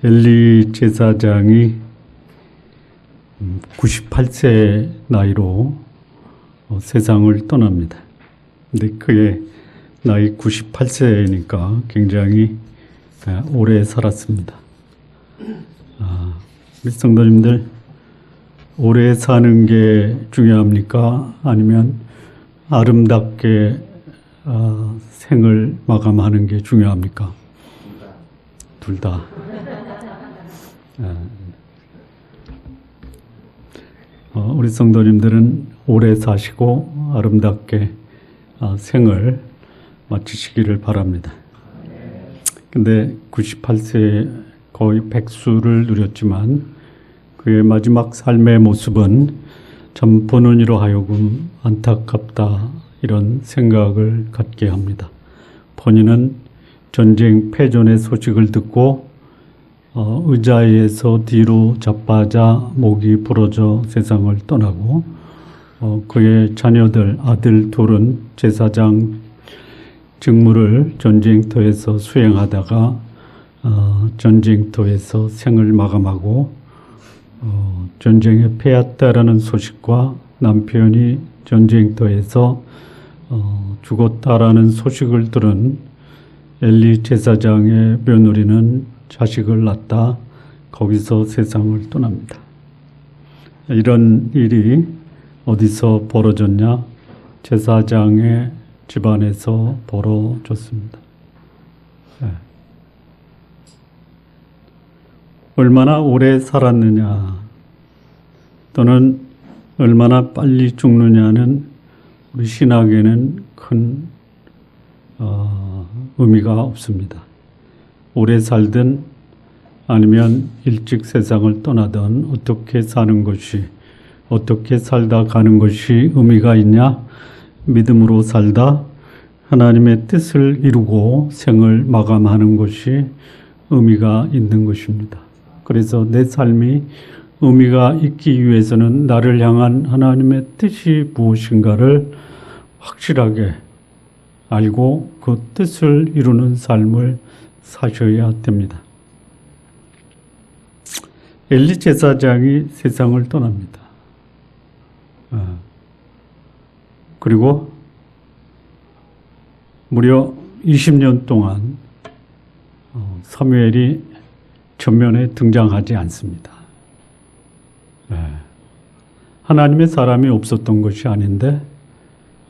엘리 제사장이 98세 나이로 세상을 떠납니다. 근데 그의 나이 98세니까 굉장히 오래 살았습니다. 우리 성도님들, 오래 사는 게 중요합니까? 아니면 아름답게 생을 마감하는 게 중요합니까? 둘 다. 우리 성도님들은 오래 사시고 아름답게 생을 마치시기를 바랍니다. 근데 98세 거의 백수를 누렸지만 그의 마지막 삶의 모습은 참 보는 이로 하여금 안타깝다, 이런 생각을 갖게 합니다. 본인은 전쟁 패전의 소식을 듣고 의자에서 뒤로 자빠져 목이 부러져 세상을 떠나고, 그의 자녀들, 아들 둘은 제사장 직무를 전쟁터에서 수행하다가 전쟁터에서 생을 마감하고, 전쟁에 패했다라는 소식과 남편이 전쟁터에서 죽었다라는 소식을 들은 엘리 제사장의 며느리는 자식을 낳다 거기서 세상을 떠납니다. 이런 일이 어디서 벌어졌냐? 제사장의 집안에서 벌어졌습니다. 얼마나 오래 살았느냐 또는 얼마나 빨리 죽느냐는 우리 신학에는 큰 의미가 없습니다. 오래 살든 아니면 일찍 세상을 떠나든 어떻게 사는 것이, 어떻게 살다 가는 것이 의미가 있냐? 믿음으로 살다 하나님의 뜻을 이루고 생을 마감하는 것이 의미가 있는 것입니다. 그래서 내 삶이 의미가 있기 위해서는 나를 향한 하나님의 뜻이 무엇인가를 확실하게 알고 그 뜻을 이루는 삶을 사셔야 됩니다. 엘리 제사장이 세상을 떠납니다. 그리고 무려 20년 동안 사무엘이 전면에 등장하지 않습니다. 하나님의 사람이 없었던 것이 아닌데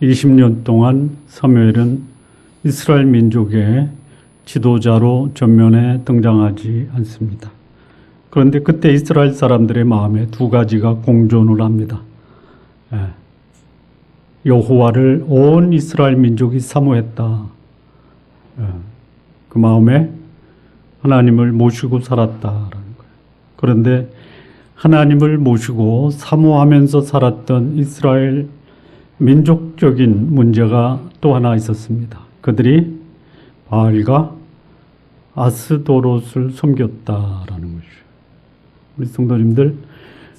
20년 동안 사무엘은 이스라엘 민족의 지도자로 전면에 등장하지 않습니다. 그런데 그때 이스라엘 사람들의 마음에 두 가지가 공존을 합니다. 여호와를 온 이스라엘 민족이 사모했다. 그 마음에 하나님을 모시고 살았다라는 거예요. 그런데 하나님을 모시고 사모하면서 살았던 이스라엘 민족적인 문제가 또 하나 있었습니다. 그들이 바알과 아스도롯을 섬겼다라는 것이죠. 우리 성도님들,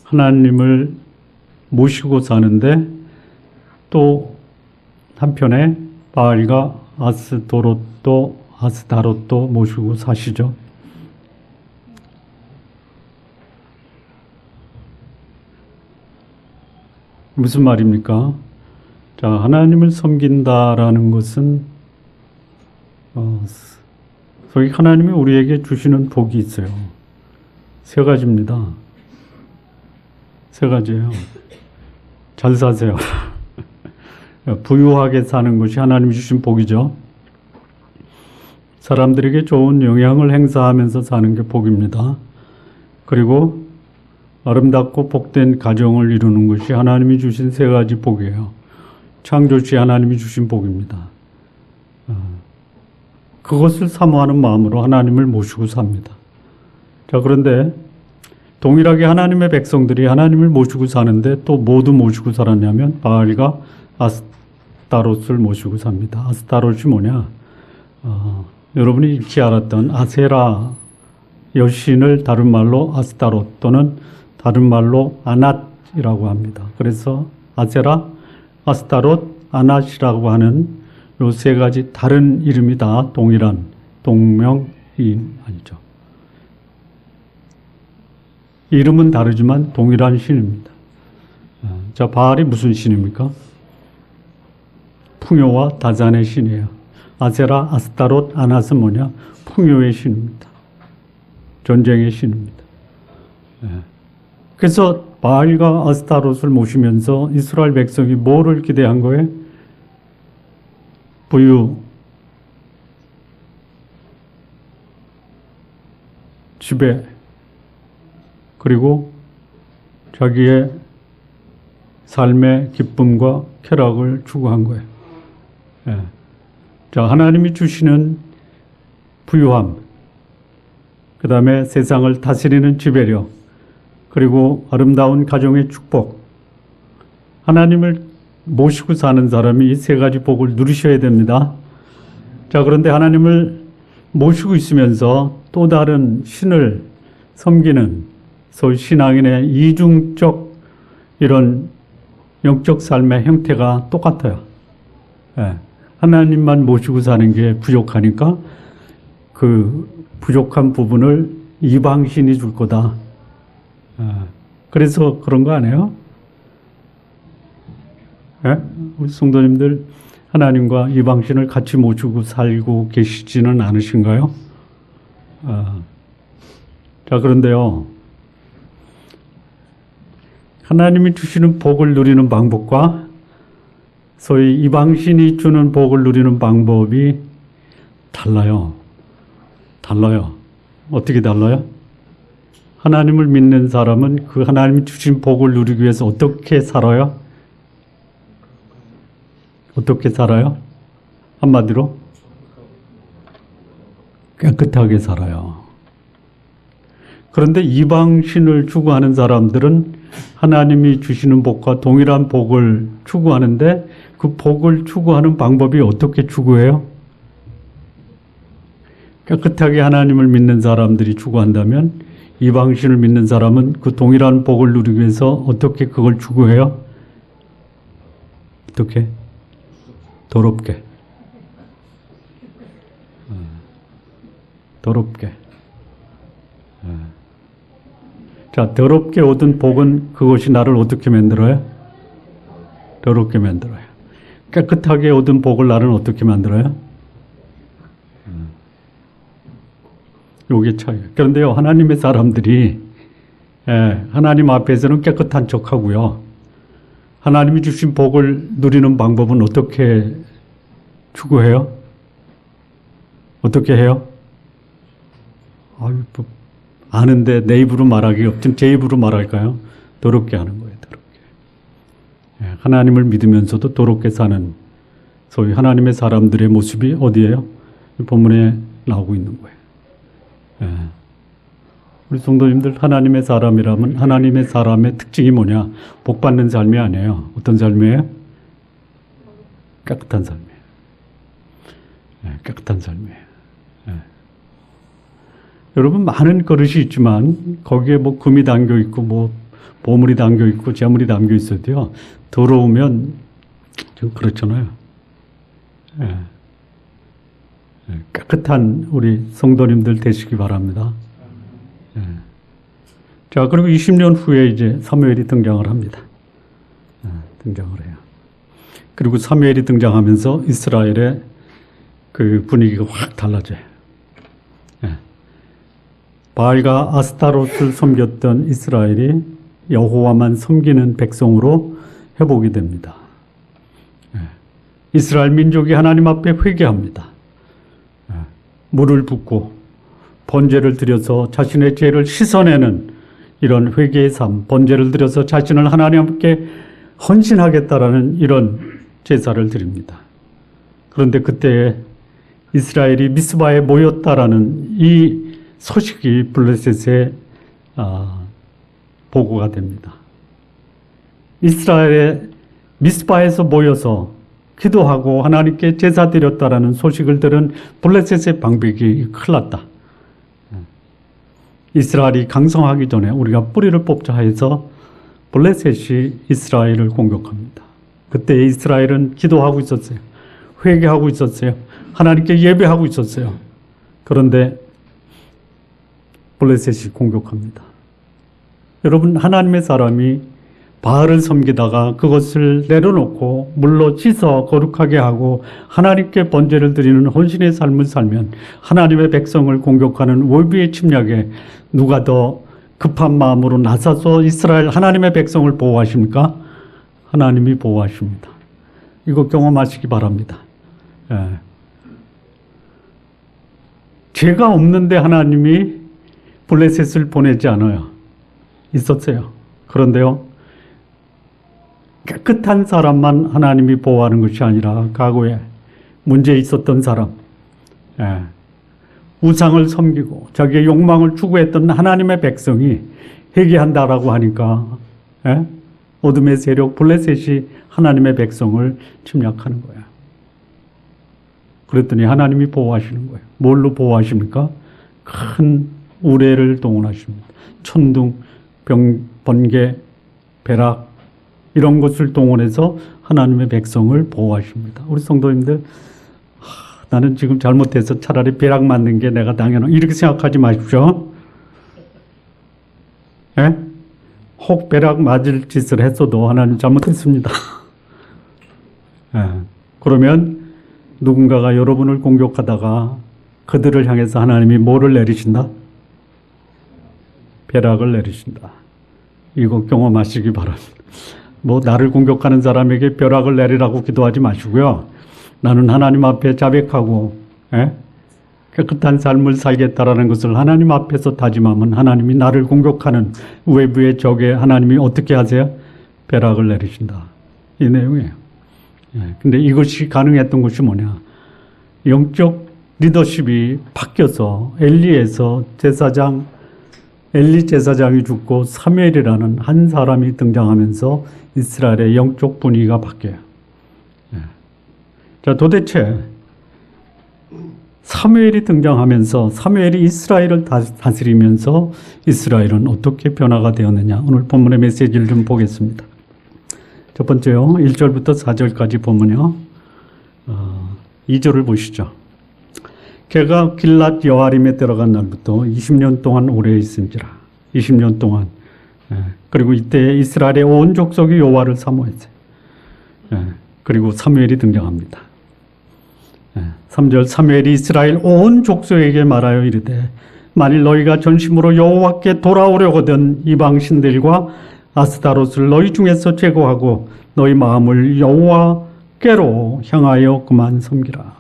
하나님을 모시고 사는데 또 한편에 바알과 아스타롯도 모시고 사시죠. 무슨 말입니까? 자, 하나님을 섬긴다라는 것은 소위 하나님이 우리에게 주시는 복이 있어요. 세 가지입니다. 세 가지예요. 잘 사세요. 부유하게 사는 것이 하나님이 주신 복이죠. 사람들에게 좋은 영향을 행사하면서 사는 게 복입니다. 그리고 아름답고 복된 가정을 이루는 것이 하나님이 주신 세 가지 복이에요. 창조시 하나님이 주신 복입니다. 그것을 사모하는 마음으로 하나님을 모시고 삽니다. 자, 그런데 동일하게 하나님의 백성들이 하나님을 모시고 사는데 또 모두 모시고 살았냐면 바알과 아스타롯을 모시고 삽니다. 아스타롯이 뭐냐? 여러분이 익히 알았던 아세라 여신을 다른 말로 아스타롯 또는 다른 말로 아낫이라고 합니다. 그래서 아세라, 아스타롯, 아낫이라고 하는 요 세 가지 다른 이름이 다 동일한 동명이인 아니죠. 이름은 다르지만 동일한 신입니다. 자, 바알이 무슨 신입니까? 풍요와 다잔의 신이에요. 아세라, 아스타롯, 아낫은 뭐냐? 풍요의 신입니다. 전쟁의 신입니다. 그래서 바알과 아스타롯을 모시면서 이스라엘 백성이 뭐를 기대한 거예요? 부유, 지배, 그리고 자기의 삶의 기쁨과 쾌락을 추구한 거예요. 자, 하나님이 주시는 부유함, 그 다음에 세상을 다스리는 지배력, 그리고 아름다운 가정의 축복. 하나님을 모시고 사는 사람이 이 세 가지 복을 누리셔야 됩니다. 자, 그런데 하나님을 모시고 있으면서 또 다른 신을 섬기는 소위 신앙인의 이중적 이런 영적 삶의 형태가 똑같아요. 하나님만 모시고 사는 게 부족하니까 그 부족한 부분을 이방신이 줄 거다. 그래서 그런 거 아니에요? 우리 성도님들 하나님과 이방신을 같이 모시고 살고 계시지는 않으신가요? 자, 그런데요, 하나님이 주시는 복을 누리는 방법과 소위 이방신이 주는 복을 누리는 방법이 달라요. 어떻게 달라요? 하나님을 믿는 사람은 그 하나님이 주신 복을 누리기 위해서 어떻게 살아요? 어떻게 살아요? 한마디로 깨끗하게 살아요. 그런데 이방신을 추구하는 사람들은 하나님이 주시는 복과 동일한 복을 추구하는데 그 복을 추구하는 방법이 어떻게 추구해요? 깨끗하게 하나님을 믿는 사람들이 추구한다면 이방신을 믿는 사람은 그 동일한 복을 누리기 위해서 어떻게 그걸 추구해요? 어떻게? 더럽게. 더럽게. 자, 더럽게 얻은 복은 그것이 나를 어떻게 만들어요? 더럽게 만들어요. 깨끗하게 얻은 복을 나를 어떻게 만들어요? 요게 차이예요. 그런데요, 하나님의 사람들이 하나님 앞에서는 깨끗한 척하고요. 하나님이 주신 복을 누리는 방법은 어떻게 추구해요? 어떻게 해요? 아는데 내 입으로 말하기 없지만 제 입으로 말할까요? 더럽게 하는 거예요. 더럽게. 하나님을 믿으면서도 더럽게 사는 소위 하나님의 사람들의 모습이 어디예요? 본문에 나오고 있는 거예요. 우리 성도님들 하나님의 사람이라면 하나님의 사람의 특징이 뭐냐? 복 받는 삶이 아니에요. 어떤 삶이에요? 깨끗한 삶이에요. 깨끗한 삶이에요. 여러분, 많은 그릇이 있지만 거기에 뭐 금이 담겨 있고 뭐 보물이 담겨 있고 재물이 담겨 있어도요, 더러우면 좀 그렇잖아요. 깨끗한 우리 성도님들 되시기 바랍니다. 자, 그리고 20년 후에 이제 사무엘이 등장을 합니다. 등장을 해요. 그리고 사무엘이 등장하면서 이스라엘의 그 분위기가 확 달라져요. 바알과 아스타롯을 섬겼던 이스라엘이 여호와만 섬기는 백성으로 회복이 됩니다. 이스라엘 민족이 하나님 앞에 회개합니다. 물을 붓고 번제를 드려서 자신의 죄를 씻어내는 이런 회개의 삶, 번제를 드려서 자신을 하나님께 헌신하겠다라는 이런 제사를 드립니다. 그런데 그때 이스라엘이 미스바에 모였다라는 이 소식이 블레셋에 보고가 됩니다. 이스라엘의 미스바에서 모여서 기도하고 하나님께 제사 드렸다라는 소식을 들은 블레셋의 방백이 큰일 났다. 이스라엘이 강성하기 전에 우리가 뿌리를 뽑자 해서 블레셋이 이스라엘을 공격합니다. 그때 이스라엘은 기도하고 있었어요. 회개하고 있었어요. 하나님께 예배하고 있었어요. 그런데 블레셋이 공격합니다. 여러분, 하나님의 사람이 바알을 섬기다가 그것을 내려놓고 물로 씻어 거룩하게 하고 하나님께 번제를 드리는 헌신의 삶을 살면 하나님의 백성을 공격하는 외부의 침략에 누가 더 급한 마음으로 나서서 이스라엘 하나님의 백성을 보호하십니까? 하나님이 보호하십니다. 이거 경험하시기 바랍니다. 예. 죄가 없는데 하나님이 블레셋을 보내지 않아요. 있었어요. 그런데요, 깨끗한 사람만 하나님이 보호하는 것이 아니라 과거에 문제 있었던 사람, 우상을 섬기고 자기의 욕망을 추구했던 하나님의 백성이 회개한다라고 하니까 어둠의 세력 블레셋이 하나님의 백성을 침략하는 거야. 그랬더니 하나님이 보호하시는 거예요. 뭘로 보호하십니까? 큰 우레를 동원하십니다. 천둥, 번개, 벼락 이런 것을 동원해서 하나님의 백성을 보호하십니다. 우리 성도님들, 나는 지금 잘못해서 차라리 벼락 맞는 게 내가 당연한 이렇게 생각하지 마십시오. 예? 혹 벼락 맞을 짓을 했어도 하나님 잘못했습니다. 예. 그러면 누군가가 여러분을 공격하다가 그들을 향해서 하나님이 뭐를 내리신다? 벼락을 내리신다. 이거 경험하시기 바랍니다. 나를 공격하는 사람에게 벼락을 내리라고 기도하지 마시고요. 나는 하나님 앞에 자백하고 깨끗한 삶을 살겠다라는 것을 하나님 앞에서 다짐하면 하나님이 나를 공격하는 외부의 적에 하나님이 어떻게 하세요? 벼락을 내리신다. 이 내용이에요. 근데 이것이 가능했던 것이 뭐냐? 영적 리더십이 바뀌어서 엘리에서 엘리 제사장이 죽고 사무엘이라는 한 사람이 등장하면서 이스라엘의 영적 분위기가 바뀌어요. 자, 도대체 사무엘이 등장하면서 사무엘이 이스라엘을 다스리면서 이스라엘은 어떻게 변화가 되었느냐? 오늘 본문의 메시지를 좀 보겠습니다. 첫 번째요, 1절부터 4절까지 보면요, 2절을 보시죠. 걔가 길랏 여아림에 들어간 날부터 20년 동안 오래 있은지라. 20년 동안. 그리고 이때 이스라엘의 온 족속이 여호와를 사모했어요. 그리고 사무엘이 등장합니다. 3절, 사무엘이 이스라엘 온 족속에게 말하여 이르되 만일 너희가 전심으로 여호와께 돌아오려거든 이방 신들과 아스타롯을 너희 중에서 제거하고 너희 마음을 여호와께로 향하여 그만 섬기라.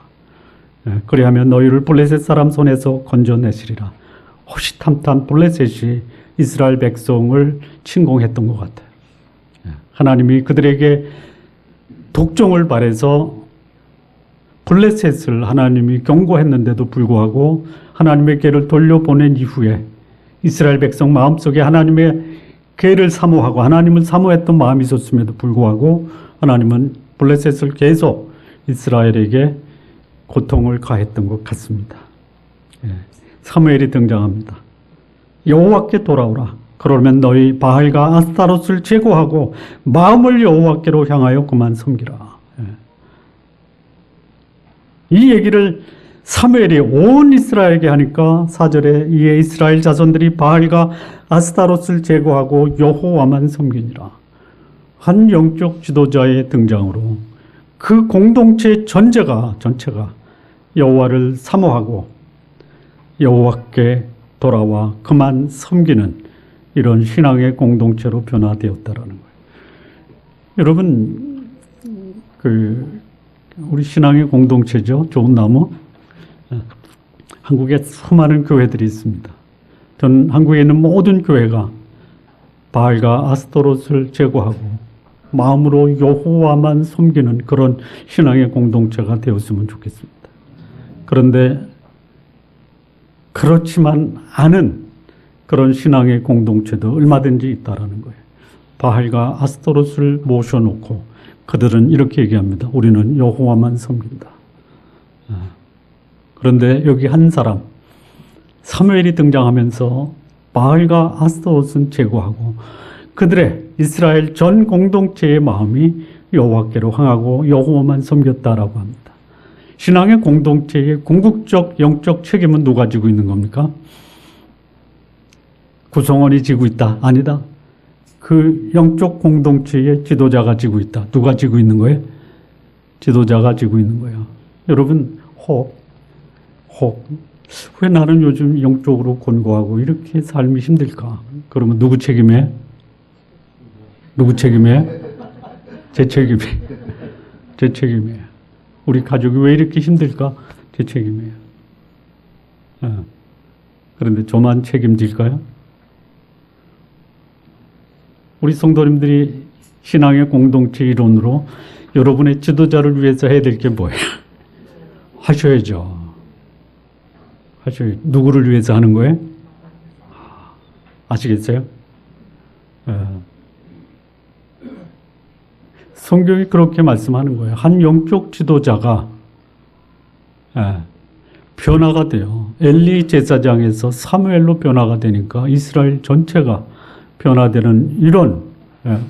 그리하면 너희를 블레셋 사람 손에서 건져내시리라. 호시탐탐 블레셋이 이스라엘 백성을 침공했던 것 같아요. 하나님이 그들에게 독종을 발해서 블레셋을 하나님이 경고했는데도 불구하고 하나님의 궤를 돌려보낸 이후에 이스라엘 백성 마음속에 하나님의 궤를 사모하고 하나님을 사모했던 마음이 있었음에도 불구하고 하나님은 블레셋을 계속 이스라엘에게 고통을 가했던 것 같습니다. 사무엘이 등장합니다. 여호와께 돌아오라. 그러면 너희 바알과 아스타롯을 제거하고 마음을 여호와께로 향하여 그만 섬기라. 이 얘기를 사무엘이 온 이스라엘에게 하니까 4절에 이에 이스라엘 자손들이 바알과 아스타롯을 제거하고 여호와만 섬기니라. 한 영적 지도자의 등장으로 그 공동체의 전체가 여호와를 사모하고 여호와께 돌아와 그만 섬기는 이런 신앙의 공동체로 변화되었다라는 거예요. 여러분, 우리 신앙의 공동체죠. 좋은 나무. 한국에 수많은 교회들이 있습니다. 전 한국에 있는 모든 교회가 바알과 아스토롯을 제거하고 마음으로 여호와만 섬기는 그런 신앙의 공동체가 되었으면 좋겠습니다. 그런데 그렇지만 않은 그런 신앙의 공동체도 얼마든지 있다라는 거예요. 바알과 아스토롯을 모셔놓고 그들은 이렇게 얘기합니다. 우리는 여호와만 섬긴다. 그런데 여기 한 사람 사무엘이 등장하면서 바알과 아스토롯은 제거하고 그들의 이스라엘 전 공동체의 마음이 여호와께로 향하고 여호와만 섬겼다라고 합니다. 신앙의 공동체의 궁극적 영적 책임은 누가 지고 있는 겁니까? 구성원이 지고 있다. 아니다. 그 영적 공동체의 지도자가 지고 있다. 누가 지고 있는 거예요? 지도자가 지고 있는 거예요. 여러분, 왜 나는 요즘 영적으로 곤고하고 이렇게 삶이 힘들까? 그러면 누구 책임에? 누구 책임에? 제 책임에. 제 책임이에요. 우리 가족이 왜 이렇게 힘들까? 제 책임이에요. 그런데 저만 책임질까요? 우리 성도님들이 신앙의 공동체 이론으로 여러분의 지도자를 위해서 해야 될 게 뭐예요? 하셔야죠. 누구를 위해서 하는 거예요? 아시겠어요? 성경이 그렇게 말씀하는 거예요. 한 영적 지도자가 변화가 돼요. 엘리 제사장에서 사무엘로 변화가 되니까 이스라엘 전체가 변화되는 이런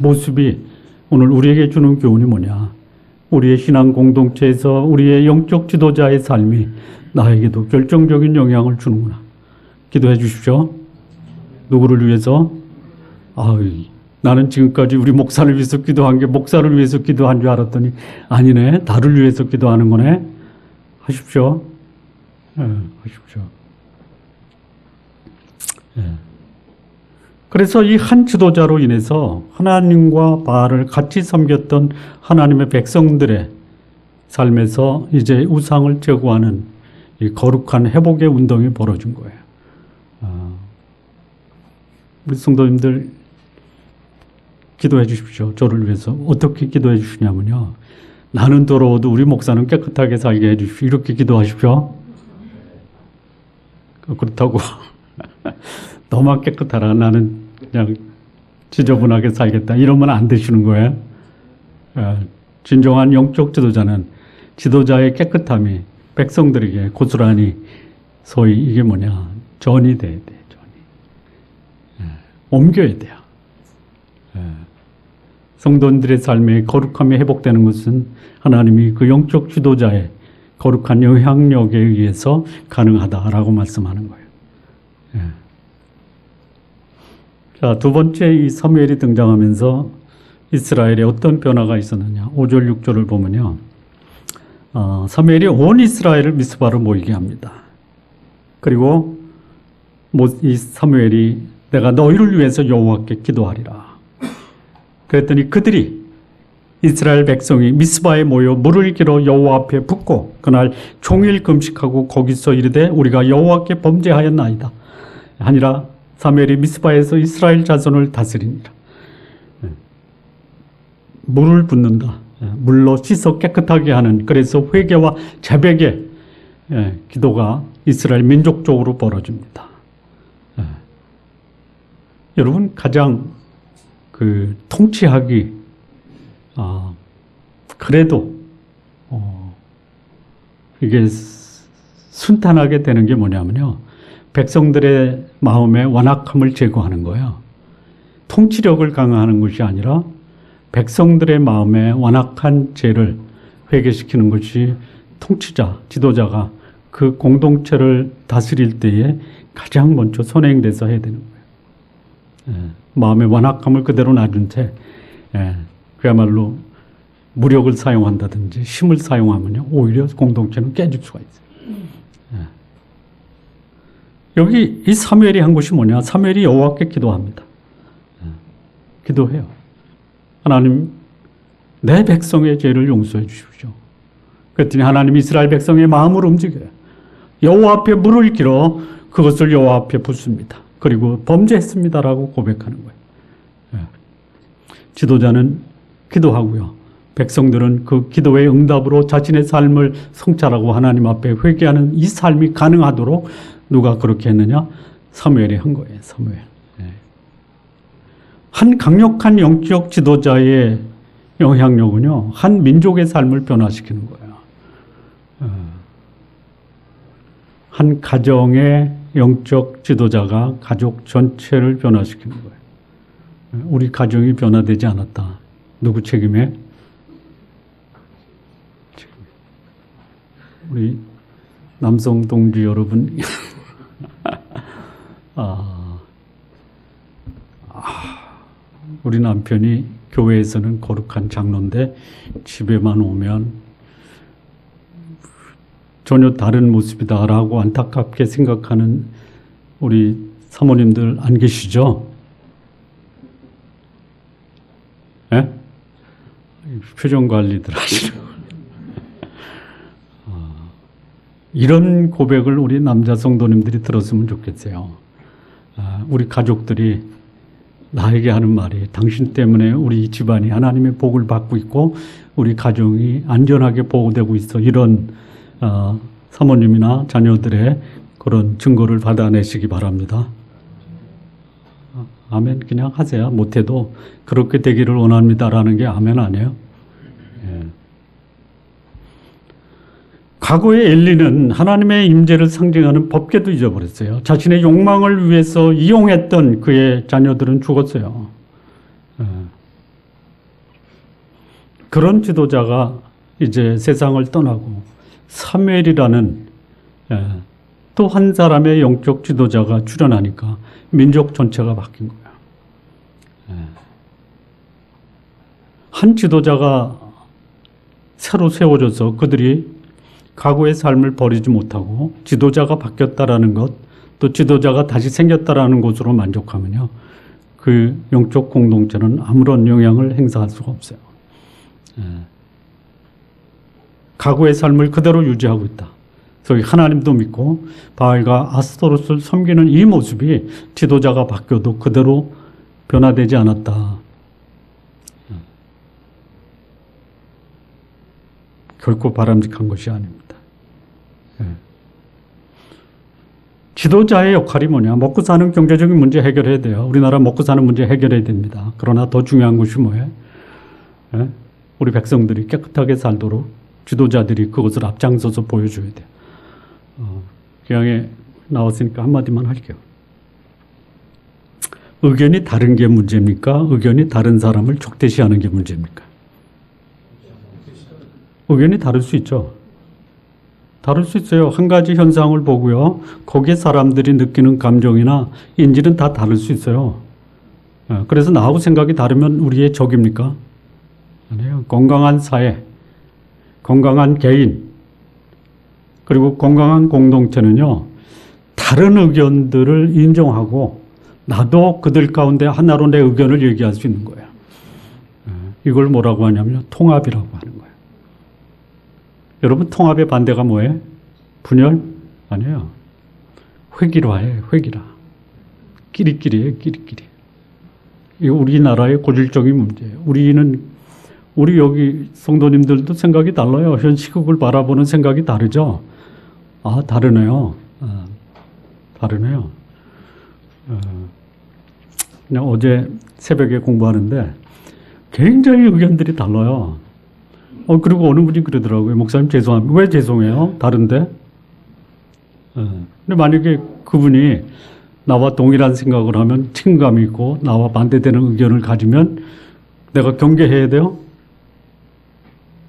모습이 오늘 우리에게 주는 교훈이 뭐냐? 우리의 신앙 공동체에서 우리의 영적 지도자의 삶이 나에게도 결정적인 영향을 주는구나. 기도해 주십시오. 누구를 위해서? 나는 지금까지 우리 목사를 위해서 기도한 게 목사를 위해서 기도한 줄 알았더니 아니네. 나를 위해서 기도하는 거네. 하십시오. 하십시오. 그래서 이 한 지도자로 인해서 하나님과 바알을 같이 섬겼던 하나님의 백성들의 삶에서 이제 우상을 제거하는 이 거룩한 회복의 운동이 벌어진 거예요. 우리 성도님들 기도해 주십시오. 저를 위해서. 어떻게 기도해 주시냐면요. 나는 더러워도 우리 목사는 깨끗하게 살게 해 주십시오. 이렇게 기도하십시오. 그렇다고 너만 깨끗하라. 나는 그냥 지저분하게 살겠다. 이러면 안 되시는 거예요. 진정한 영적 지도자는 지도자의 깨끗함이 백성들에게 고스란히 소위 이게 뭐냐. 전이 돼야 돼. 전이. 옮겨야 돼요. 성도들의 삶에 거룩함이 회복되는 것은 하나님이 그 영적 지도자의 거룩한 영향력에 의해서 가능하다라고 말씀하는 거예요. 자, 두 번째 이 사무엘이 등장하면서 이스라엘에 어떤 변화가 있었느냐. 5절, 6절을 보면요. 사무엘이 온 이스라엘을 미스바로 모이게 합니다. 그리고 이 사무엘이 내가 너희를 위해서 여호와께 기도하리라. 그랬더니 그들이 이스라엘 백성이 미스바에 모여 물을 길어 여호와 앞에 붓고 그날 종일 금식하고 거기서 이르되 우리가 여호와께 범죄하였나이다 하니라. 사무엘이 미스바에서 이스라엘 자손을 다스리니라. 물을 붓는다. 물로 씻어 깨끗하게 하는, 그래서 회개와 자백의 기도가 이스라엘 민족적으로 벌어집니다. 여러분, 가장 통치하기 그래도 이게 순탄하게 되는 게 뭐냐면요. 백성들의 마음의 완악함을 제거하는 거예요. 통치력을 강화하는 것이 아니라 백성들의 마음의 완악한 죄를 회개시키는 것이 통치자, 지도자가 그 공동체를 다스릴 때에 가장 먼저 선행돼서 해야 되는 거예요. 마음의 완악함을 그대로 놔둔 채 그야말로 무력을 사용한다든지 힘을 사용하면요 오히려 공동체는 깨질 수가 있어요. 여기 이 사무엘이 한 것이 뭐냐? 사무엘이 여호와께 기도합니다. 기도해요. 하나님, 내 백성의 죄를 용서해 주십시오. 그랬더니 하나님 이스라엘 백성의 마음을 움직여요. 여호와 앞에 물을 길어 그것을 여호와 앞에 붓습니다. 그리고 범죄했습니다라고 고백하는 거예요. 지도자는 기도하고요. 백성들은 그 기도의 응답으로 자신의 삶을 성찰하고 하나님 앞에 회개하는 이 삶이 가능하도록 누가 그렇게 했느냐? 사무엘이 한 거예요. 사무엘. 한 강력한 영적 지도자의 영향력은요, 한 민족의 삶을 변화시키는 거예요. 한 가정의 영적 지도자가 가족 전체를 변화시키는 거예요. 우리 가정이 변화되지 않았다. 누구 책임에? 우리 남성 동지 여러분, 우리 남편이 교회에서는 거룩한 장로인데 집에만 오면 전혀 다른 모습이다라고 안타깝게 생각하는 우리 사모님들 안 계시죠? 예? 표정 관리들 하시는 이런 고백을 우리 남자 성도님들이 들었으면 좋겠어요. 우리 가족들이 나에게 하는 말이 당신 때문에 우리 집안이 하나님의 복을 받고 있고 우리 가정이 안전하게 보호되고 있어. 이런 사모님이나 자녀들의 그런 증거를 받아내시기 바랍니다. 아멘 그냥 하세요. 못해도 그렇게 되기를 원합니다라는 게 아멘 아니에요? 예. 과거의 엘리는 하나님의 임재를 상징하는 법궤도 잊어버렸어요. 자신의 욕망을 위해서 이용했던 그의 자녀들은 죽었어요. 그런 지도자가 이제 세상을 떠나고 사무엘이라는 또 한 사람의 영적 지도자가 출현하니까 민족 전체가 바뀐 거예요. 한 지도자가 새로 세워져서 그들이 과거의 삶을 버리지 못하고 지도자가 바뀌었다라는 것, 또 지도자가 다시 생겼다라는 것으로 만족하면요, 그 영적 공동체는 아무런 영향을 행사할 수가 없어요. 과거의 삶을 그대로 유지하고 있다. 그래서 하나님도 믿고 바알과 아스토롯을 섬기는 이 모습이 지도자가 바뀌어도 그대로 변화되지 않았다. 결코 바람직한 것이 아닙니다. 지도자의 역할이 뭐냐? 먹고 사는 경제적인 문제 해결해야 돼요. 우리나라 먹고 사는 문제 해결해야 됩니다. 그러나 더 중요한 것이 뭐예요? 우리 백성들이 깨끗하게 살도록 지도자들이 그것을 앞장서서 보여줘야 돼요. 기왕에 나왔으니까 한마디만 할게요. 의견이 다른 게 문제입니까? 의견이 다른 사람을 적대시하는 게 문제입니까? 의견이 다를 수 있죠. 다를 수 있어요. 한 가지 현상을 보고요, 거기에 사람들이 느끼는 감정이나 인지는 다 다를 수 있어요. 그래서 나하고 생각이 다르면 우리의 적입니까? 아니에요. 건강한 사회, 건강한 개인, 그리고 건강한 공동체는요, 다른 의견들을 인정하고 나도 그들 가운데 하나로 내 의견을 얘기할 수 있는 거예요. 이걸 뭐라고 하냐면 통합이라고 하는 거예요. 여러분, 통합의 반대가 뭐예요? 분열? 아니에요. 회기라예요. 회기라. 끼리끼리예요. 끼리끼리. 이거 우리나라의 고질적인 문제예요. 우리 여기 성도님들도 생각이 달라요. 현 시국을 바라보는 생각이 다르죠. 다르네요. 다르네요. 그냥 어제 새벽에 공부하는데 굉장히 의견들이 달라요. 그리고 어느 분이 그러더라고요. 목사님 죄송합니다. 왜 죄송해요? 다른데? 근데 만약에 그분이 나와 동일한 생각을 하면 책임감이 있고 나와 반대되는 의견을 가지면 내가 경계해야 돼요?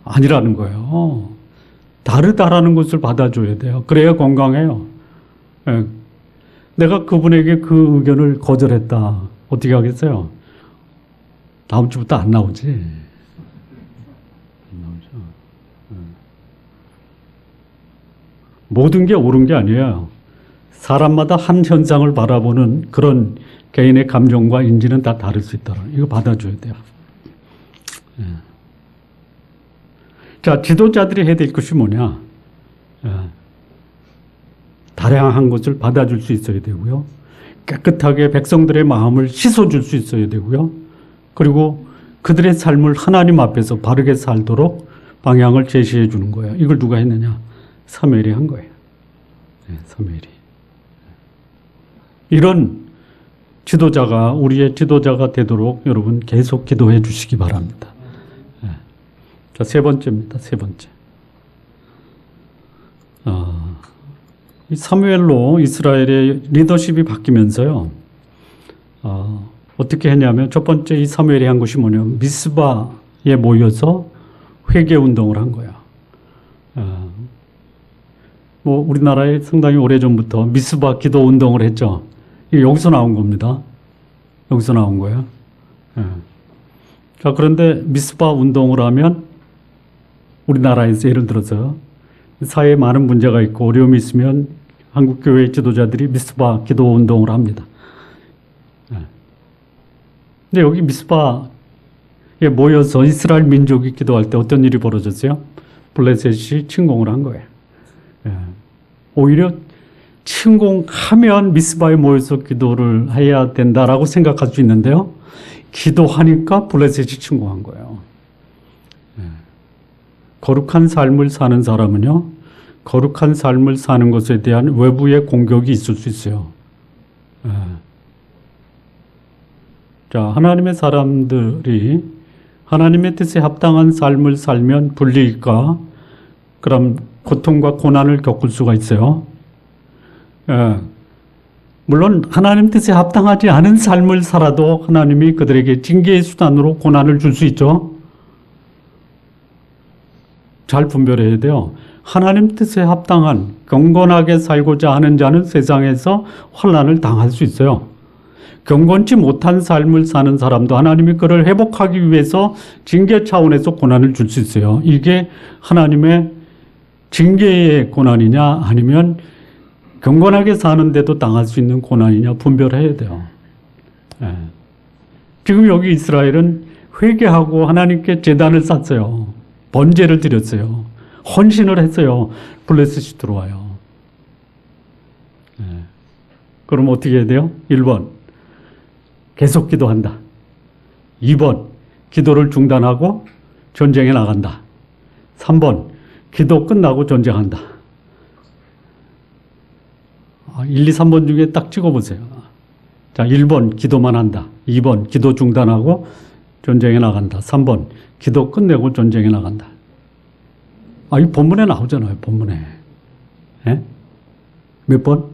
아니라는 거예요. 다르다라는 것을 받아줘야 돼요. 그래야 건강해요. 내가 그분에게 그 의견을 거절했다. 어떻게 하겠어요? 다음 주부터 안 나오지. 모든 게 옳은 게 아니에요. 사람마다 한 현상을 바라보는 그런 개인의 감정과 인지는 다 다를 수 있다. 이거 받아줘야 돼요. 자, 지도자들이 해야 될 것이 뭐냐? 다양한 것을 받아줄 수 있어야 되고요. 깨끗하게 백성들의 마음을 씻어줄 수 있어야 되고요. 그리고 그들의 삶을 하나님 앞에서 바르게 살도록 방향을 제시해 주는 거예요. 이걸 누가 했느냐? 사무엘이 한 거예요. 사무엘이. 이런 지도자가 우리의 지도자가 되도록 여러분 계속 기도해 주시기 바랍니다. 자, 세 번째입니다. 세 번째. 이 사무엘로 이스라엘의 리더십이 바뀌면서요. 어떻게 했냐면 첫 번째 이 사무엘이 한 것이 뭐냐면 미스바에 모여서 회개 운동을 한 거야. 우리나라에 상당히 오래전부터 미스바 기도 운동을 했죠. 이게 여기서 나온 겁니다. 여기서 나온 거예요. 자, 그런데 미스바 운동을 하면 우리나라에서 예를 들어서 사회에 많은 문제가 있고 어려움이 있으면 한국 교회 지도자들이 미스바 기도 운동을 합니다. 근데 여기 미스바에 모여서 이스라엘 민족이 기도할 때 어떤 일이 벌어졌어요? 블레셋이 침공을 한 거예요. 오히려 침공하면 미스바에 모여서 기도를 해야 된다라고 생각할 수 있는데요. 기도하니까 블레셋이 침공한 거예요. 거룩한 삶을 사는 사람은요, 거룩한 삶을 사는 것에 대한 외부의 공격이 있을 수 있어요. 자, 하나님의 사람들이 하나님의 뜻에 합당한 삶을 살면 불리일까? 그럼 고통과 고난을 겪을 수가 있어요. 물론 하나님 뜻에 합당하지 않은 삶을 살아도 하나님이 그들에게 징계의 수단으로 고난을 줄 수 있죠. 잘 분별해야 돼요. 하나님 뜻에 합당한 경건하게 살고자 하는 자는 세상에서 환난을 당할 수 있어요. 경건치 못한 삶을 사는 사람도 하나님이 그를 회복하기 위해서 징계 차원에서 고난을 줄 수 있어요. 이게 하나님의 징계의 고난이냐 아니면 경건하게 사는데도 당할 수 있는 고난이냐 분별해야 돼요. 지금 여기 이스라엘은 회개하고 하나님께 제단을 쌓았어요. 번제를 드렸어요. 헌신을 했어요. 블레셋이 들어와요. 그럼 어떻게 해야 돼요? 1번 계속 기도한다. 2번 기도를 중단하고 전쟁에 나간다. 3번 기도 끝나고 전쟁한다. 1, 2, 3번 중에 딱 찍어보세요. 자, 1번 기도만 한다. 2번 기도 중단하고 전쟁에 나간다. 3번 기도 끝내고 전쟁에 나간다. 이 본문에 나오잖아요. 본문에. 몇 번?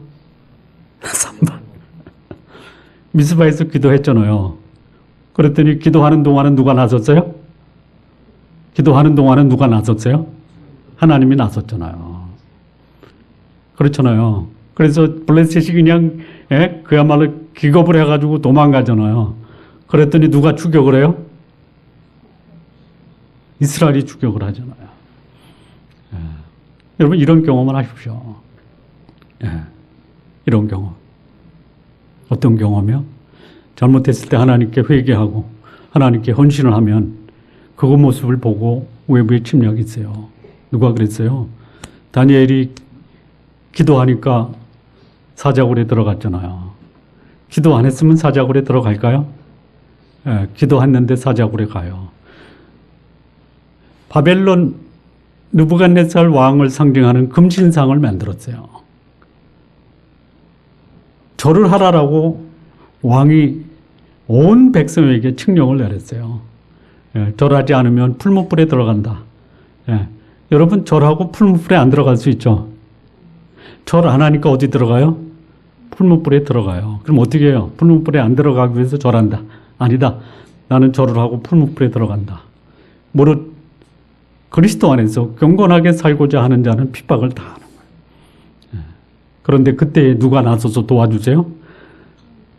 3번. 미스바에서 기도했잖아요. 그랬더니 기도하는 동안은 누가 나섰어요? 기도하는 동안은 누가 나섰어요? 하나님이 나섰잖아요. 그렇잖아요. 그래서 블레셋이 그냥 그야말로 기겁을 해가지고 도망가잖아요. 그랬더니 누가 추격을 해요? 이스라엘이 추격을 하잖아요. 여러분 이런 경험을 하십시오. 이런 경험. 어떤 경험이요? 잘못했을 때 하나님께 회개하고 하나님께 헌신을 하면 그 모습을 보고 외부의 침략이 있어요. 누가 그랬어요? 다니엘이 기도하니까 사자굴에 들어갔잖아요. 기도 안 했으면 사자굴에 들어갈까요? 기도했는데 사자굴에 가요. 바벨론 느부갓네살 왕을 상징하는 금신상을 만들었어요. 절을 하라라고 왕이 온 백성에게 칙령을 내렸어요. 절하지 않으면 풀무불에 들어간다. 여러분 절하고 풀무불에 안 들어갈 수 있죠. 절 안 하니까 어디 들어가요? 풀무불에 들어가요. 그럼 어떻게 해요? 풀무불에 안 들어가기 위해서 절한다. 아니다. 나는 절을 하고 풀무불에 들어간다. 무릇 그리스도 안에서 경건하게 살고자 하는 자는 핍박을 다 하는 거예요. 그런데 그때 누가 나서서 도와주세요?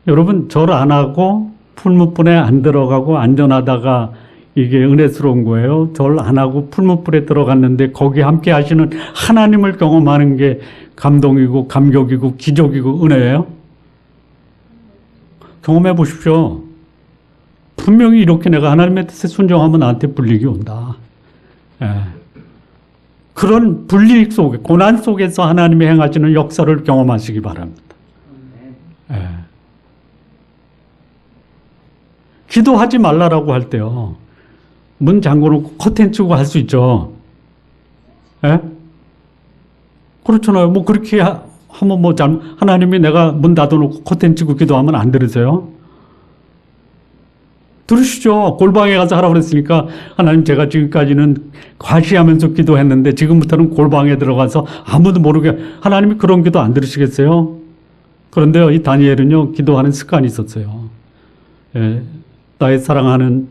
여러분 절 안 하고 풀무불에 안 들어가고 안전하다가 이게 은혜스러운 거예요. 절 안 하고 풀무불에 들어갔는데 거기 함께 하시는 하나님을 경험하는 게 감동이고 감격이고 기적이고 은혜예요. 경험해 보십시오. 분명히 이렇게 내가 하나님의 뜻에 순종하면 나한테 불이익이 온다. 그런 불이익 속에 고난 속에서 하나님이 행하시는 역사를 경험하시기 바랍니다. 기도하지 말라라고 할 때요. 문 잠궈놓고 커튼 치고 할 수 있죠. 그렇잖아요. 뭐 그렇게 하면 뭐 하나님이 내가 문 닫아놓고 커튼 치고 기도하면 안 들으세요? 들으시죠. 골방에 가서 하라고 그랬으니까 하나님 제가 지금까지는 과시하면서 기도했는데 지금부터는 골방에 들어가서 아무도 모르게 하나님이 그런 기도 안 들으시겠어요? 그런데요. 이 다니엘은요. 기도하는 습관이 있었어요. 나의 사랑하는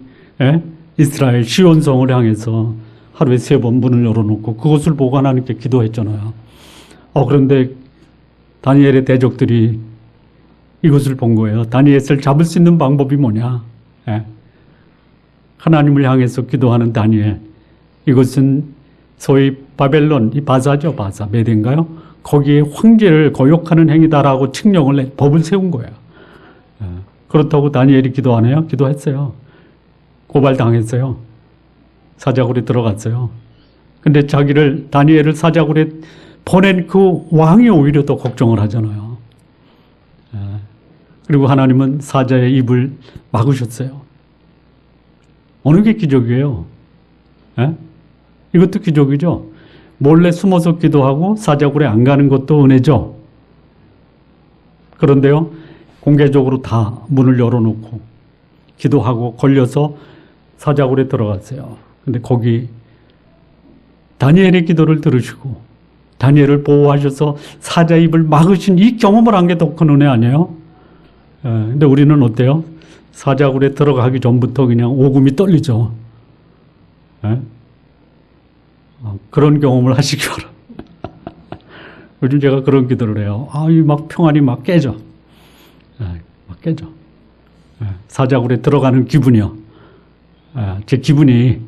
이스라엘 시온성을 향해서 하루에 3번 문을 열어놓고 그것을 보고 하나님께 기도했잖아요. 그런데 다니엘의 대적들이 이것을 본 거예요. 다니엘을 잡을 수 있는 방법이 뭐냐? 하나님을 향해서 기도하는 다니엘. 이것은 소위 바벨론, 이 바사죠, 바사, 메대인가요? 거기에 황제를 거역하는 행위다라고 칙령을 법을 세운 거예요. 그렇다고 다니엘이 기도하네요? 기도했어요. 고발당했어요. 사자굴에 들어갔어요. 근데 다니엘을 사자굴에 보낸 그 왕이 오히려 더 걱정을 하잖아요. 그리고 하나님은 사자의 입을 막으셨어요. 어느 게 기적이에요? 이것도 기적이죠. 몰래 숨어서 기도하고 사자굴에 안 가는 것도 은혜죠. 그런데요, 공개적으로 다 문을 열어놓고 기도하고 걸려서 사자굴에 들어갔어요. 근데 거기 다니엘의 기도를 들으시고 다니엘을 보호하셔서 사자 입을 막으신 이 경험을 한 게 더 큰 은혜 아니에요? 근데 우리는 어때요? 사자굴에 들어가기 전부터 그냥 오금이 떨리죠. 그런 경험을 하시기 바랍니다. 요즘 제가 그런 기도를 해요. 막 평안이 막 깨져. 막 깨져. 사자굴에 들어가는 기분이요. 제 기분이.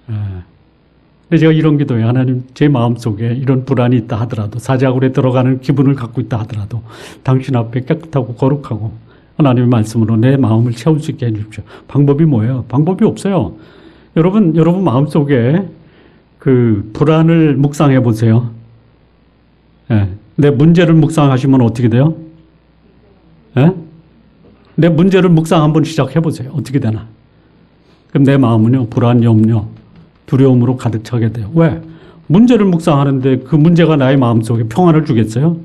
근데 제가 이런 기도해요. 하나님, 제 마음속에 이런 불안이 있다 하더라도, 사자굴에 들어가는 기분을 갖고 있다 하더라도 당신 앞에 깨끗하고 거룩하고 하나님의 말씀으로 내 마음을 채울 수 있게 해주십시오. 방법이 뭐예요? 방법이 없어요. 여러분 마음속에 그 불안을 묵상해 보세요. 내 문제를 묵상하시면 어떻게 돼요? 내 문제를 묵상 한번 시작해 보세요. 어떻게 되나? 그럼 내 마음은요, 불안, 염려, 두려움으로 가득 차게 돼요. 왜? 문제를 묵상하는데 그 문제가 나의 마음속에 평안을 주겠어요?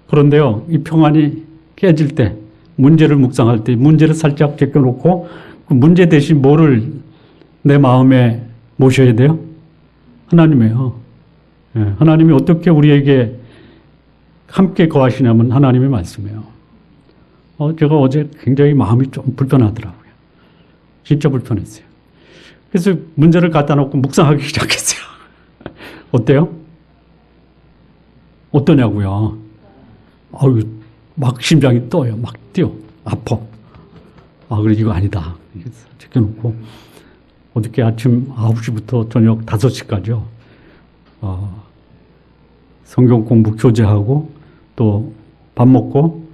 그런데요, 이 평안이 깨질 때, 문제를 묵상할 때 문제를 살짝 제껴놓고 그 문제 대신 뭐를 내 마음에 모셔야 돼요? 하나님이에요. 하나님이 어떻게 우리에게 함께 거하시냐면 하나님의 말씀이에요. 제가 어제 굉장히 마음이 좀 불편하더라고요. 진짜 불편했어요. 그래서 문제를 갖다 놓고 묵상하기 시작했어요. 어때요? 어떠냐고요? 막 심장이 떠요. 막 뛰어. 아파. 그래, 이거 아니다. 제껴놓고 어저께 아침 9시부터 저녁 5시까지요. 성경 공부 교재하고 또 밥 먹고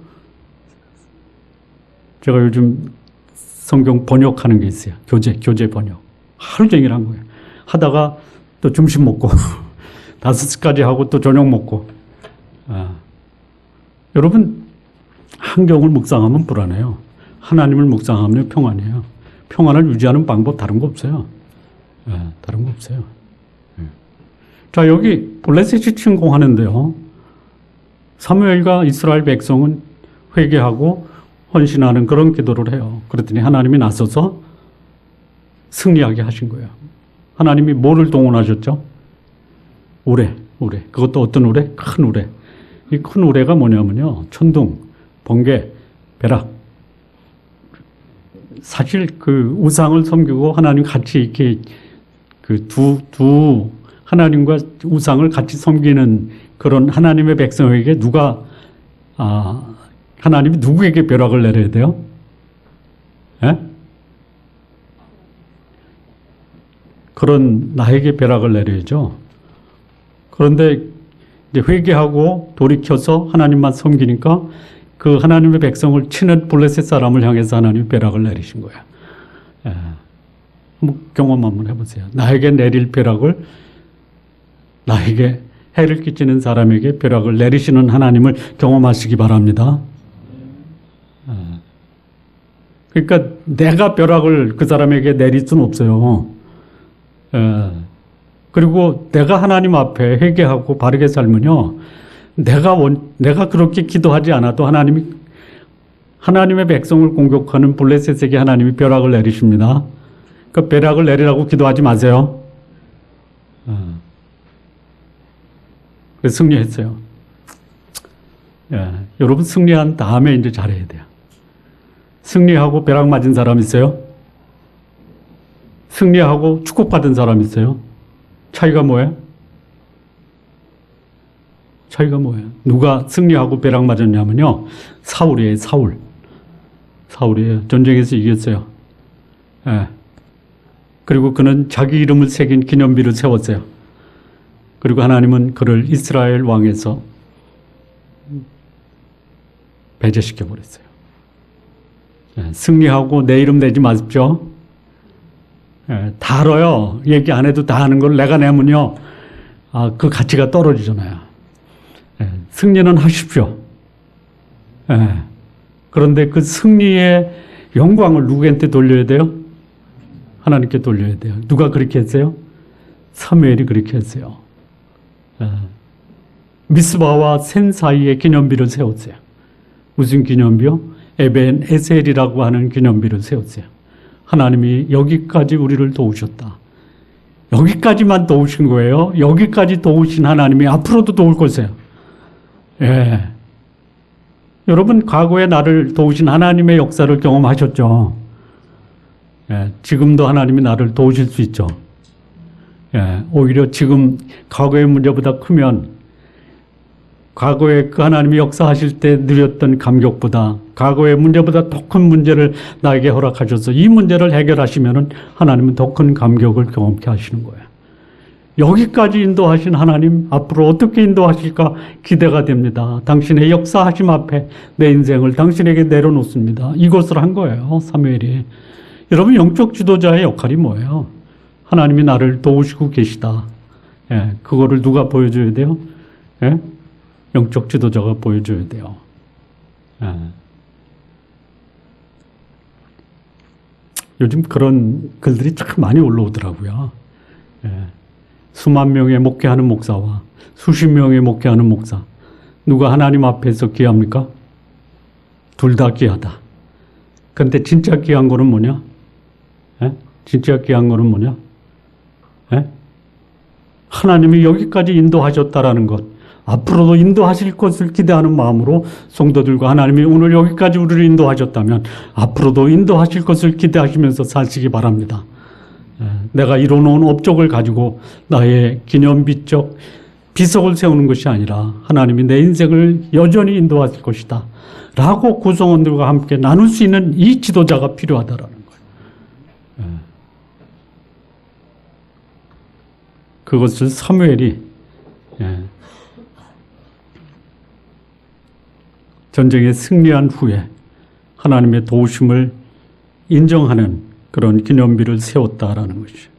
제가 요즘 성경 번역하는 게 있어요. 교재 번역. 하루 종일 한 거예요. 하다가 또 점심 먹고 5시까지 하고 또 저녁 먹고. 여러분, 환경을 묵상하면 불안해요. 하나님을 묵상하면 평안이에요. 평안을 유지하는 방법 다른 거 없어요. 다른 거 없어요. 자, 여기 블레셋이 침공하는데요. 사무엘과 이스라엘 백성은 회개하고 헌신하는 그런 기도를 해요. 그랬더니 하나님이 나서서 승리하게 하신 거예요. 하나님이 뭐를 동원하셨죠? 우레. 그것도 어떤 우레? 큰 우레. 이 큰 우레가 뭐냐면요, 천둥, 번개, 벼락. 사실 그 우상을 섬기고 하나님 같이 이렇게 그 두 하나님과 우상을 같이 섬기는 그런 하나님의 백성에게 하나님이 누구에게 벼락을 내려야 돼요? 그런 나에게 벼락을 내려야죠. 그런데 이제 회개하고 돌이켜서 하나님만 섬기니까 그 하나님의 백성을 치는 블레셋 사람을 향해서 하나님이 벼락을 내리신 거예요. 한번 경험 한번 해보세요. 나에게 내릴 벼락을, 나에게 해를 끼치는 사람에게 벼락을 내리시는 하나님을 경험하시기 바랍니다. 그러니까 내가 벼락을 그 사람에게 내릴 수는 없어요. 그리고 내가 하나님 앞에 회개하고 바르게 살면요, 내가 그렇게 기도하지 않아도 하나님의 백성을 공격하는 블레셋에게 하나님이 벼락을 내리십니다. 그 벼락을 내리라고 기도하지 마세요. 그래서 승리했어요. 여러분, 승리한 다음에 이제 잘해야 돼요. 승리하고 벼락 맞은 사람 있어요? 승리하고 축복받은 사람 있어요? 차이가 뭐예요? 누가 승리하고 벼락 맞았냐면요, 사울이에요. 사울이에요. 전쟁에서 이겼어요. 그리고 그는 자기 이름을 새긴 기념비를 세웠어요. 그리고 하나님은 그를 이스라엘 왕에서 배제시켜 버렸어요. 승리하고 내 이름 내지 마십시오. 다 알아요. 얘기 안 해도 다 아는 걸 내가 내면요. 그 가치가 떨어지잖아요. 승리는 하십시오. 그런데 그 승리의 영광을 누구한테 돌려야 돼요? 하나님께 돌려야 돼요. 누가 그렇게 했어요? 사무엘이 그렇게 했어요. 미스바와 센 사이에 기념비를 세웠어요. 무슨 기념비요? 에벤 에셀이라고 하는 기념비를 세웠어요. 하나님이 여기까지 우리를 도우셨다. 여기까지만 도우신 거예요. 여기까지 도우신 하나님이 앞으로도 도울 거세요. 여러분 과거에 나를 도우신 하나님의 역사를 경험하셨죠. 지금도 하나님이 나를 도우실 수 있죠. 오히려 지금 과거의 문제보다 크면 과거에 그 하나님이 역사하실 때 누렸던 감격보다 과거의 문제보다 더 큰 문제를 나에게 허락하셔서 이 문제를 해결하시면 하나님은 더 큰 감격을 경험케 하시는 거예요. 여기까지 인도하신 하나님 앞으로 어떻게 인도하실까 기대가 됩니다. 당신의 역사하심 앞에 내 인생을 당신에게 내려놓습니다. 이것을 한 거예요. 사무엘이. 여러분 영적 지도자의 역할이 뭐예요? 하나님이 나를 도우시고 계시다. 그거를 누가 보여줘야 돼요? 영적 지도자가 보여줘야 돼요. 요즘 그런 글들이 참 많이 올라오더라고요. 수만 명의 목회하는 목사와 수십 명의 목회하는 목사. 누가 하나님 앞에서 귀합니까? 둘 다 귀하다. 그런데 진짜 귀한 거는 뭐냐? 진짜 귀한 거는 뭐냐? 하나님이 여기까지 인도하셨다라는 것. 앞으로도 인도하실 것을 기대하는 마음으로 성도들과 하나님이 오늘 여기까지 우리를 인도하셨다면 앞으로도 인도하실 것을 기대하시면서 사시기 바랍니다. 내가 이뤄놓은 업적을 가지고 나의 기념비적 비석을 세우는 것이 아니라 하나님이 내 인생을 여전히 인도하실 것이다 라고 구성원들과 함께 나눌 수 있는 이 지도자가 필요하다라는 거예요. 그것을 사무엘이 전쟁에 승리한 후에 하나님의 도우심을 인정하는 그런 기념비를 세웠다라는 것이죠.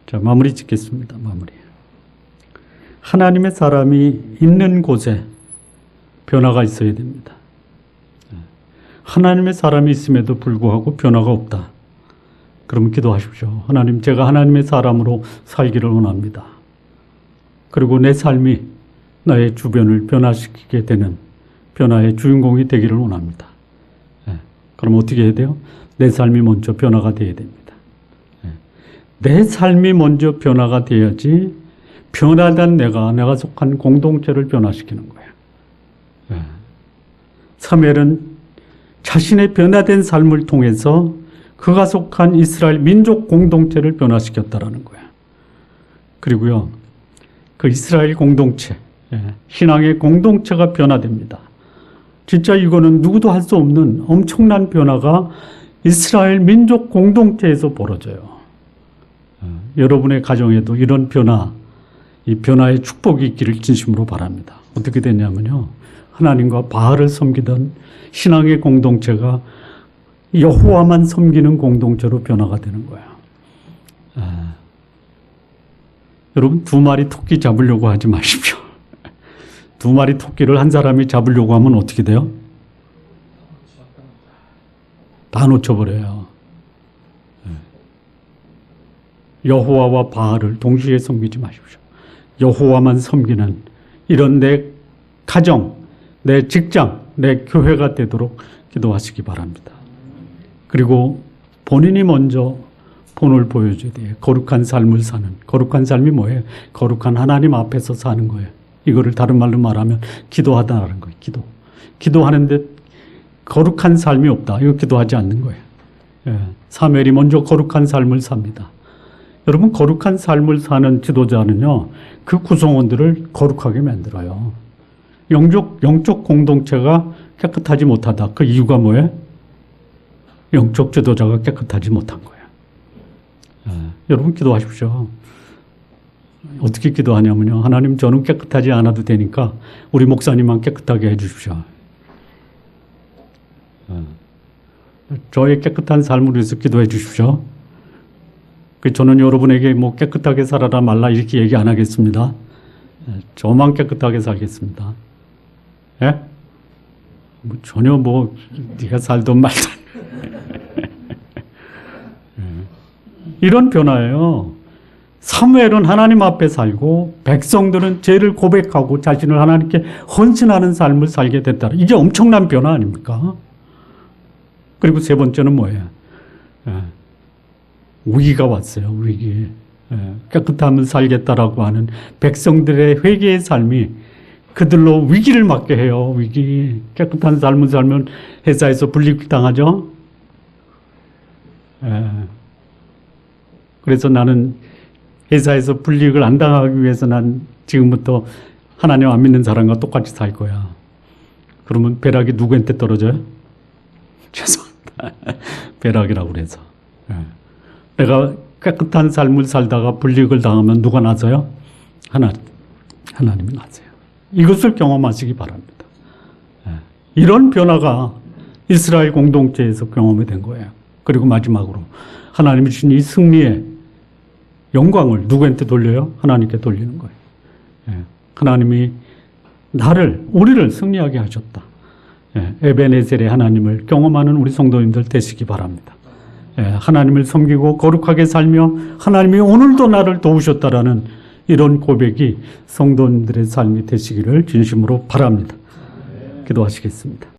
자, 마무리 짓겠습니다. 마무리. 하나님의 사람이 있는 곳에 변화가 있어야 됩니다. 하나님의 사람이 있음에도 불구하고 변화가 없다. 그러면 기도하십시오. 하나님, 제가 하나님의 사람으로 살기를 원합니다. 그리고 내 삶이 나의 주변을 변화시키게 되는 변화의 주인공이 되기를 원합니다. 그럼 어떻게 해야 돼요? 내 삶이 먼저 변화가 되어야 됩니다. 내 삶이 먼저 변화가 돼야지 변화된 내가 속한 공동체를 변화시키는 거예요. 사무엘은 자신의 변화된 삶을 통해서 그가 속한 이스라엘 민족 공동체를 변화시켰다라는 거예요. 그리고요, 그 이스라엘 공동체, 신앙의 공동체가 변화됩니다. 진짜 이거는 누구도 할 수 없는 엄청난 변화가 이스라엘 민족 공동체에서 벌어져요. 여러분의 가정에도 이런 변화, 이 변화의 축복이 있기를 진심으로 바랍니다. 어떻게 됐냐면요, 하나님과 바알을 섬기던 신앙의 공동체가 여호와만 섬기는 공동체로 변화가 되는 거예요. 여러분, 두 마리 토끼 잡으려고 하지 마십시오. 두 마리 토끼를 한 사람이 잡으려고 하면 어떻게 돼요? 다 놓쳐버려요. 여호와와 바알을 동시에 섬기지 마십시오. 여호와만 섬기는 이런 내 가정, 내 직장, 내 교회가 되도록 기도하시기 바랍니다. 그리고 본인이 먼저 본을 보여줘야 돼요. 거룩한 삶을 사는. 거룩한 삶이 뭐예요? 거룩한 하나님 앞에서 사는 거예요. 이거를 다른 말로 말하면 기도하다라는 거예요. 기도하는데 거룩한 삶이 없다. 이거 기도하지 않는 거예요. 사무엘이 먼저 거룩한 삶을 삽니다. 여러분, 거룩한 삶을 사는 지도자는요, 그 구성원들을 거룩하게 만들어요. 영적 공동체가 깨끗하지 못하다. 그 이유가 뭐예요? 영적 지도자가 깨끗하지 못한 거예요. 여러분 기도하십시오. 어떻게 기도하냐면요. 하나님, 저는 깨끗하지 않아도 되니까 우리 목사님만 깨끗하게 해주십시오. 저의 깨끗한 삶을 위해서 기도해 주십시오. 저는 여러분에게 뭐 깨끗하게 살아라 말라 이렇게 얘기 안 하겠습니다. 저만 깨끗하게 살겠습니다. 예? 뭐 전혀 뭐 네가 살던 말던 이런 변화예요. 사무엘은 하나님 앞에 살고 백성들은 죄를 고백하고 자신을 하나님께 헌신하는 삶을 살게 됐다. 이게 엄청난 변화 아닙니까? 그리고 세 번째는 뭐예요? 위기가 왔어요. 위기. 깨끗함을 살겠다라고 하는 백성들의 회개의 삶이 그들로 위기를 맞게 해요. 위기. 깨끗한 삶을 살면 회사에서 불이익당하죠. 그래서 나는 회사에서 불이익을 안 당하기 위해서 난 지금부터 하나님 안 믿는 사람과 똑같이 살 거야. 그러면 벼락이 누구한테 떨어져요? 죄송합니다. 벼락이라고 그래서. 내가 깨끗한 삶을 살다가 불이익을 당하면 누가 나서요? 하나님이 나서요. 이것을 경험하시기 바랍니다. 이런 변화가 이스라엘 공동체에서 경험이 된 거예요. 그리고 마지막으로 하나님이 주신 이 승리의 영광을 누구한테 돌려요? 하나님께 돌리는 거예요. 하나님이 우리를 승리하게 하셨다. 에베네셀의 하나님을 경험하는 우리 성도님들 되시기 바랍니다. 하나님을 섬기고 거룩하게 살며 하나님이 오늘도 나를 도우셨다라는 이런 고백이 성도님들의 삶이 되시기를 진심으로 바랍니다. 기도하시겠습니다.